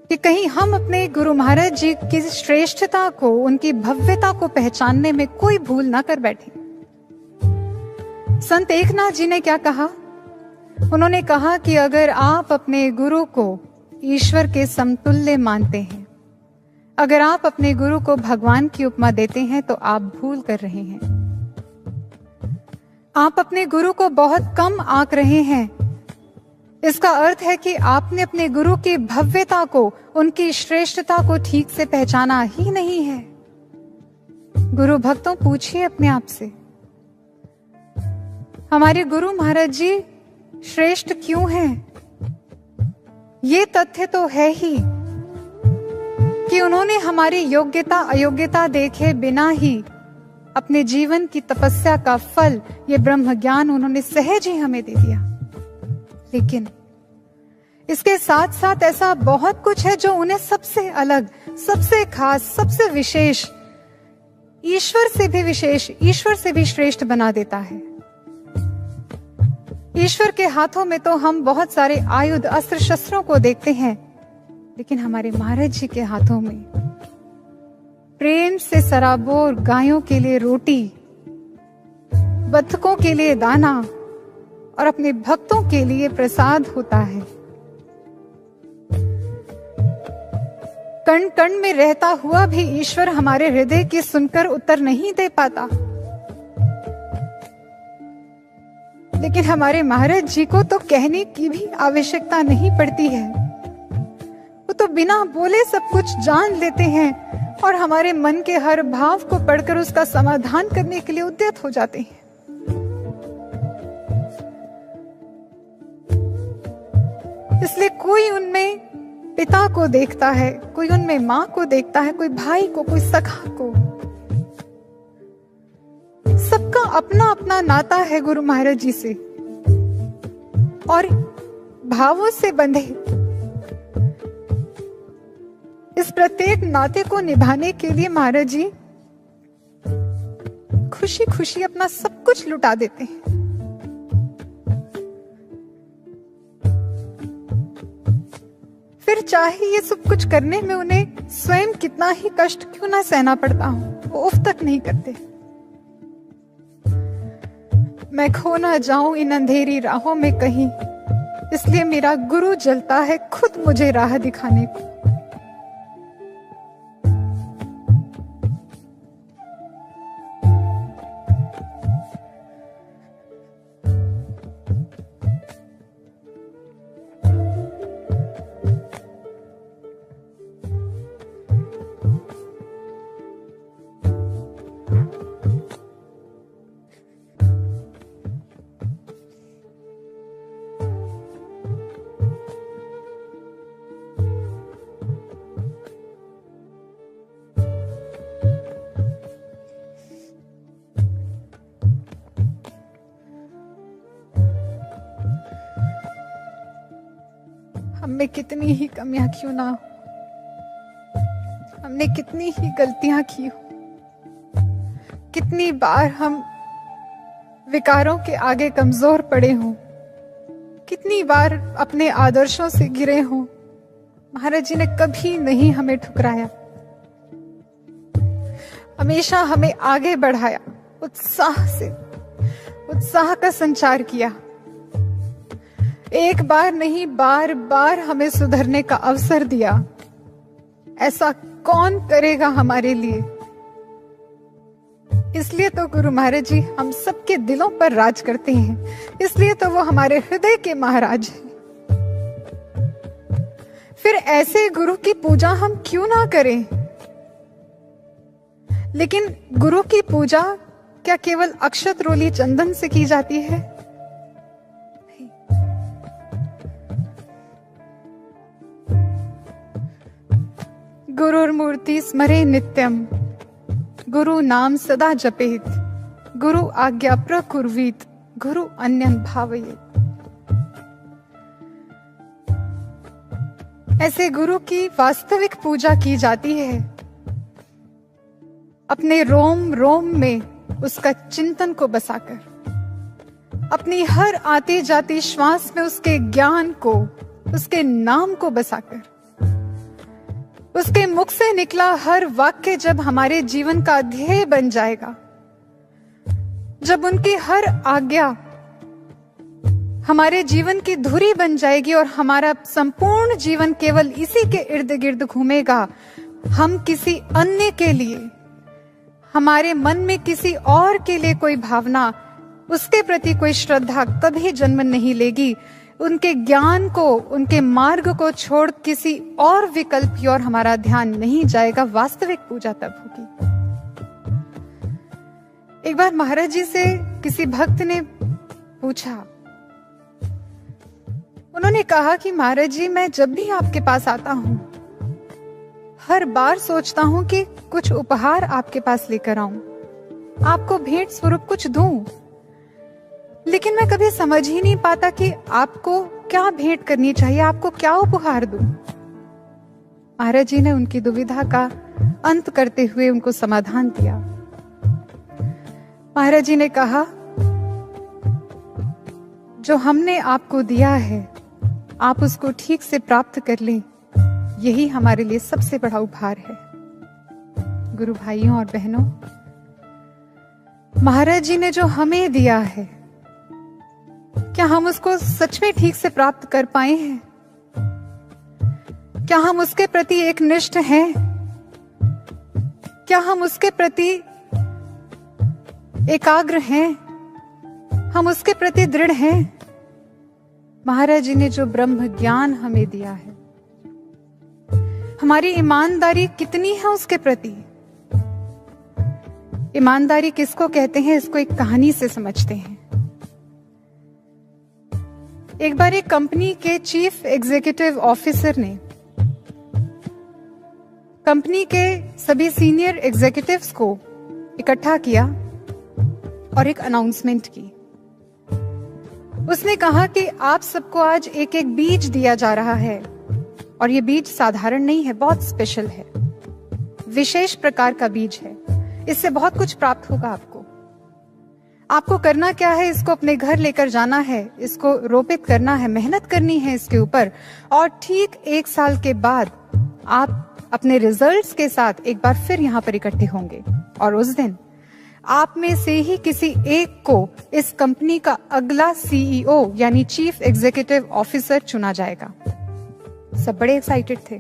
कि कहीं हम अपने गुरु महाराज जी की श्रेष्ठता को, उनकी भव्यता को पहचानने में कोई भूल ना कर बैठे। संत एकनाथ जी ने क्या कहा? उन्होंने कहा कि अगर आप अपने गुरु को ईश्वर के समतुल्य मानते हैं, अगर आप अपने गुरु को भगवान की उपमा देते हैं, तो आप भूल कर रहे हैं। आप अपने गुरु को बहुत कम आंक रहे हैं। इसका अर्थ है कि आपने अपने गुरु की भव्यता को, उनकी श्रेष्ठता को ठीक से पहचाना ही नहीं है। गुरु भक्तों, पूछिए अपने आप से, हमारे गुरु महाराज जी श्रेष्ठ क्यों हैं? ये तथ्य तो है ही कि उन्होंने हमारी योग्यता अयोग्यता देखे बिना ही अपने जीवन की तपस्या का फल, ये ब्रह्म ज्ञान उन्होंने सहज ही हमें दे दिया। लेकिन इसके साथ साथ ऐसा बहुत कुछ है जो उन्हें सबसे अलग, सबसे खास, सबसे विशेष, ईश्वर से भी विशेष, ईश्वर से भी श्रेष्ठ बना देता है। ईश्वर के हाथों में तो हम बहुत सारे आयुध, अस्त्र शस्त्रों को देखते हैं, लेकिन हमारे महाराज जी के हाथों में प्रेम से सराबोर गायों के लिए रोटी, बत्तखों के लिए दाना और अपने भक्तों के लिए प्रसाद होता है। कण कण में रहता हुआ भी ईश्वर हमारे हृदय की सुनकर उत्तर नहीं दे पाता, लेकिन हमारे महाराज जी को तो कहने की भी आवश्यकता नहीं पड़ती है। वो तो बिना बोले सब कुछ जान लेते हैं और हमारे मन के हर भाव को पढ़कर उसका समाधान करने के लिए उद्यत हो जाते हैं। इसलिए कोई उनमें पिता को देखता है, कोई उनमें मां को देखता है, कोई भाई को, कोई सखा को। सबका अपना अपना नाता है गुरु महाराज जी से, और भावों से बंधे इस प्रत्येक नाते को निभाने के लिए महाराज जी खुशी खुशी अपना सब कुछ लुटा देते हैं। फिर चाहे ये सब कुछ करने में उन्हें स्वयं कितना ही कष्ट क्यों ना सहना पड़ता हो, वो उफ तक नहीं करते। मैं खो ना जाऊं इन अंधेरी राहों में कहीं, इसलिए मेरा गुरु जलता है खुद मुझे राह दिखाने को। हमने कितनी ही कमियां क्यों ना हो, हमने कितनी ही गलतियां की हो, कितनी बार हम विकारों के आगे कमजोर पड़े हों, कितनी बार अपने आदर्शों से गिरे हों, महाराज जी ने कभी नहीं हमें ठुकराया, हमेशा हमें आगे बढ़ाया, उत्साह से, उत्साह का संचार किया। एक बार नहीं, बार बार हमें सुधरने का अवसर दिया। ऐसा कौन करेगा हमारे लिए? इसलिए तो गुरु महाराज जी हम सबके दिलों पर राज करते हैं, इसलिए तो वो हमारे हृदय के महाराज हैं। फिर ऐसे गुरु की पूजा हम क्यों ना करें? लेकिन गुरु की पूजा क्या केवल अक्षत रोली चंदन से की जाती है? नहीं। गुरुर्मूर्ति स्मरे नित्यम, गुरु नाम सदा जपेत, गुरु आज्ञा प्रकुर्वीत, गुरु अन्यन भावयेत। ऐसे गुरु की वास्तविक पूजा की जाती है। अपने रोम रोम में उसका चिंतन को बसाकर, अपनी हर आती जाती श्वास में उसके ज्ञान को, उसके नाम को बसाकर, उसके मुख से निकला हर वाक्य जब हमारे जीवन का ध्येय बन जाएगा, जब उनकी हर आज्ञा हमारे जीवन की धुरी बन जाएगी और हमारा संपूर्ण जीवन केवल इसी के इर्द गिर्द घूमेगा, हम किसी अन्य के लिए, हमारे मन में किसी और के लिए कोई भावना, उसके प्रति कोई श्रद्धा कभी जन्म नहीं लेगी। उनके ज्ञान को, उनके मार्ग को छोड़ किसी और विकल्प की ओर हमारा ध्यान नहीं जाएगा। वास्तविक पूजा तब होगी। एक बार महाराज जी से किसी भक्त ने पूछा, उन्होंने कहा कि महाराज जी, मैं जब भी आपके पास आता हूं, हर बार सोचता हूं कि कुछ उपहार आपके पास लेकर आऊं, आपको भेंट स्वरूप कुछ दूं, लेकिन मैं कभी समझ ही नहीं पाता कि आपको क्या भेंट करनी चाहिए, आपको क्या उपहार दूं। महाराज जी ने उनकी दुविधा का अंत करते हुए उनको समाधान दिया। महाराज जी ने कहा, जो हमने आपको दिया है, आप उसको ठीक से प्राप्त कर लें, यही हमारे लिए सबसे बड़ा उपहार है। गुरु भाइयों और बहनों, महाराज जी ने जो हमें दिया है, क्या हम उसको सच में ठीक से प्राप्त कर पाए हैं? क्या हम उसके प्रति एक निष्ठ हैं? क्या हम उसके प्रति एकाग्र हैं? हम उसके प्रति दृढ़ हैं? महाराज जी ने जो ब्रह्म ज्ञान हमें दिया है, हमारी ईमानदारी कितनी है उसके प्रति? ईमानदारी किसको कहते हैं, इसको एक कहानी से समझते हैं। एक बार एक कंपनी के चीफ एग्जीक्यूटिव ऑफिसर ने कंपनी के सभी सीनियर एग्जीक्यूटिव्स को इकट्ठा किया और एक अनाउंसमेंट की। उसने कहा कि आप सबको आज एक एक बीज दिया जा रहा है, और ये बीज साधारण नहीं है, बहुत स्पेशल है, विशेष प्रकार का बीज है। इससे बहुत कुछ प्राप्त होगा आपको। आपको करना क्या है, इसको अपने घर लेकर जाना है, इसको रोपित करना है, मेहनत करनी है इसके ऊपर, और ठीक 1 साल के बाद आप अपने रिजल्ट्स के साथ एक बार फिर यहाँ पर इकट्ठे होंगे, और उस दिन आप में से ही किसी एक को इस कंपनी का अगला सीईओ यानी चीफ एग्जीक्यूटिव ऑफिसर चुना जाएगा। सब बड़े एक्साइटेड थे,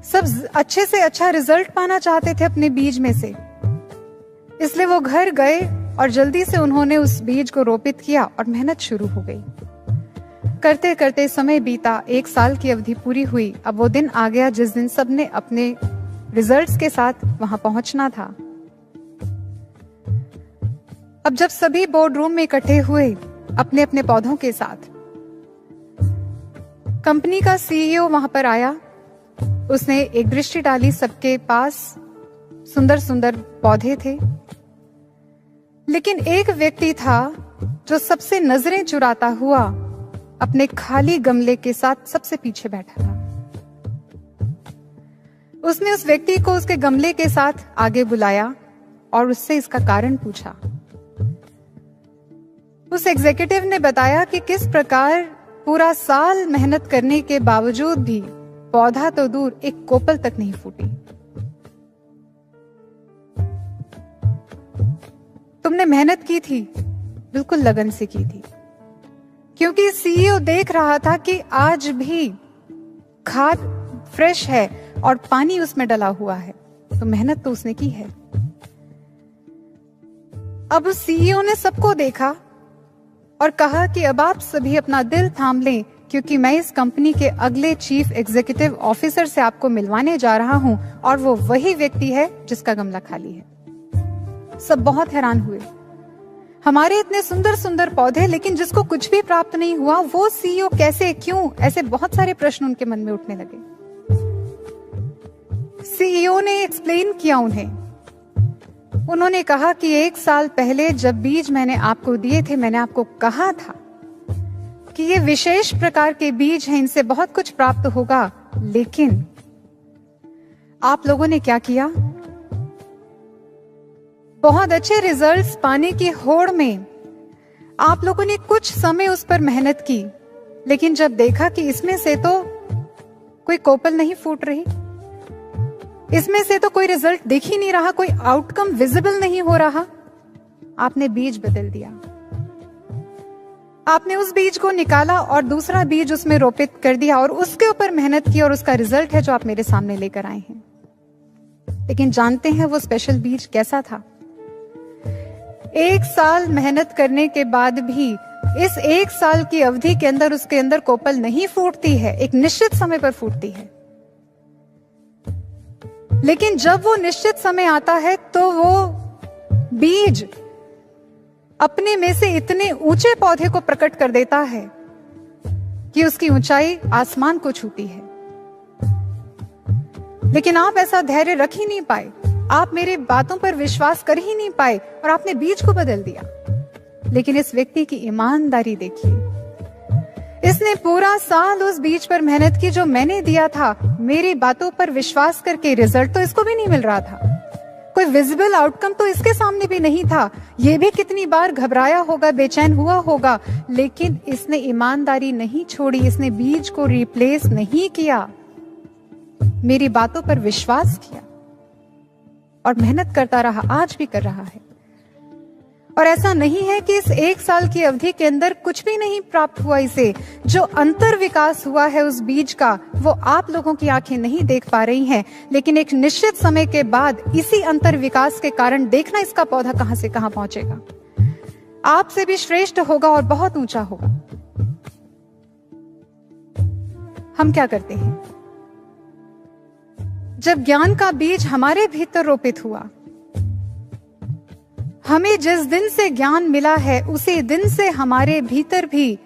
सब अच्छे से अच्छा रिजल्ट पाना चाहते थे अपने बीज में से, इसलिए वो घर गए और जल्दी से उन्होंने उस बीज को रोपित किया और मेहनत शुरू हो गई। करते करते समय बीता, 1 साल की अवधि पूरी हुई। अब वो दिन आ गया जिस दिन सबने अपने रिजल्ट्स के साथ वहां पहुंचना था। अब जब सभी बोर्ड रूम में इकट्ठे हुए अपने अपने पौधों के साथ, कंपनी का सीईओ वहां पर आया। उसने एक दृष्टि डाली, सबके पास सुंदर सुंदर पौधे थे, लेकिन एक व्यक्ति था जो सबसे नजरें चुराता हुआ अपने खाली गमले के साथ सबसे पीछे बैठा था। उसने उस व्यक्ति को उसके गमले के साथ आगे बुलाया और उससे इसका कारण पूछा। उस एग्जीक्यूटिव ने बताया कि किस प्रकार पूरा साल मेहनत करने के बावजूद भी पौधा तो दूर, एक कोपल तक नहीं फूटी। तुमने मेहनत की थी, बिल्कुल लगन से की थी, क्योंकि सीईओ देख रहा था कि आज भी खाद फ्रेश है और पानी उसमें डला हुआ है, तो मेहनत तो उसने की है। अब उस सीईओ ने सबको देखा और कहा कि अब आप सभी अपना दिल थाम लें, क्योंकि मैं इस कंपनी के अगले चीफ एग्जीक्यूटिव ऑफिसर से आपको मिलवाने जा रहा हूं, और वो वही व्यक्ति है जिसका गमला खाली है। सब बहुत हैरान हुए, हमारे इतने सुंदर सुंदर पौधे, लेकिन जिसको कुछ भी प्राप्त नहीं हुआ, वो सीईओ कैसे, क्यों? ऐसे बहुत सारे प्रश्न उनके मन में उठने लगे। सीईओ ने एक्सप्लेन किया उन्हें। उन्होंने कहा कि 1 साल पहले जब बीज मैंने आपको दिए थे, मैंने आपको कहा था कि ये विशेष प्रकार के बीज हैं, इनसे बहुत कुछ प्राप्त होगा, लेकिन आप लोगों ने क्या किया? बहुत अच्छे रिजल्ट्स पाने की होड़ में आप लोगों ने कुछ समय उस पर मेहनत की, लेकिन जब देखा कि इसमें से तो कोई कोपल नहीं फूट रही, इसमें से तो कोई रिजल्ट दिख ही नहीं रहा, कोई आउटकम विजिबल नहीं हो रहा। आपने बीज बदल दिया, आपने उस बीज को निकाला और दूसरा बीज उसमें रोपित कर दिया और उसके ऊपर मेहनत की और उसका रिजल्ट है जो आप मेरे सामने लेकर आए हैं। लेकिन जानते हैं वो स्पेशल बीज कैसा था? 1 साल मेहनत करने के बाद भी इस 1 साल की अवधि के अंदर उसके अंदर कोपल नहीं फूटती है, एक निश्चित समय पर फूटती है। लेकिन जब वो निश्चित समय आता है तो वो बीज अपने में से इतने ऊंचे पौधे को प्रकट कर देता है कि उसकी ऊंचाई आसमान को छूती है। लेकिन आप ऐसा धैर्य रख ही नहीं पाए, आप मेरे बातों पर विश्वास कर ही नहीं पाए और आपने बीज को बदल दिया। लेकिन इस व्यक्ति की ईमानदारी देखिए, इसने पूरा साल उस बीज पर मेहनत की जो मैंने दिया था, मेरी बातों पर विश्वास करके रिजल्ट तो इसको भी नहीं मिल रहा था, कोई विजिबल आउटकम तो इसके सामने भी नहीं था। ये भी कितनी बार घबराया होगा, बेचैन हुआ होगा, लेकिन इसने ईमानदारी नहीं छोड़ी, इसने बीज को रिप्लेस नहीं किया, मेरी बातों पर विश्वास किया और मेहनत करता रहा, आज भी कर रहा है। और ऐसा नहीं है कि इस 1 साल की अवधि के अंदर कुछ भी नहीं प्राप्त हुआ इसे। जो अंतर विकास हुआ है उस बीज का, वो आप लोगों की आंखें नहीं देख पा रही हैं, लेकिन एक निश्चित समय के बाद इसी अंतर विकास के कारण देखना इसका पौधा कहां से कहां पहुंचेगा, आपसे भी श्रेष्ठ होगा और बहुत ऊंचा होगा। हम क्या करते हैं? जब ज्ञान का बीज हमारे भीतर रोपित हुआ, हमें जिस दिन से ज्ञान मिला है उसी दिन से हमारे भीतर भी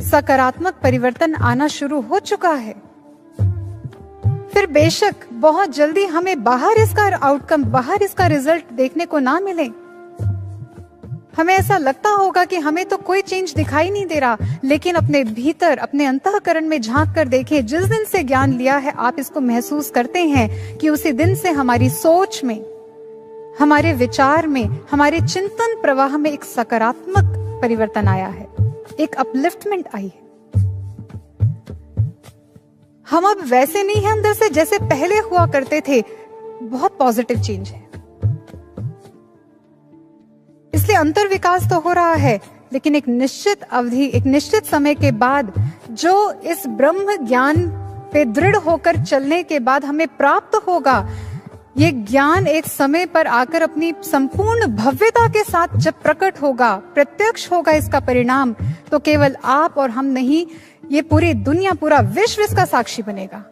सकारात्मक परिवर्तन आना शुरू हो चुका है। फिर बेशक बहुत जल्दी हमें बाहर इसका आउटकम, बाहर इसका रिजल्ट देखने को ना मिले, हमें ऐसा लगता होगा कि हमें तो कोई चेंज दिखाई नहीं दे रहा, लेकिन अपने भीतर, अपने अंतःकरण में झांक कर देखें, जिस दिन से ज्ञान लिया है आप इसको महसूस करते हैं कि उसी दिन से हमारी सोच में, हमारे विचार में, हमारे चिंतन प्रवाह में एक सकारात्मक परिवर्तन आया है, एक अपलिफ्टमेंट आई है। हम अब वैसे नहीं हैं अंदर से जैसे पहले हुआ करते थे, बहुत पॉजिटिव चेंज है। इसलिए अंतर विकास तो हो रहा है, लेकिन एक निश्चित अवधि, एक निश्चित समय के बाद जो इस ब्रह्म ज्ञान पे दृढ़ होकर चलने के बाद हमें प्राप्त होगा, ये ज्ञान एक समय पर आकर अपनी संपूर्ण भव्यता के साथ जब प्रकट होगा, प्रत्यक्ष होगा इसका परिणाम, तो केवल आप और हम नहीं, ये पूरी दुनिया, पूरा विश्व इसका साक्षी बनेगा।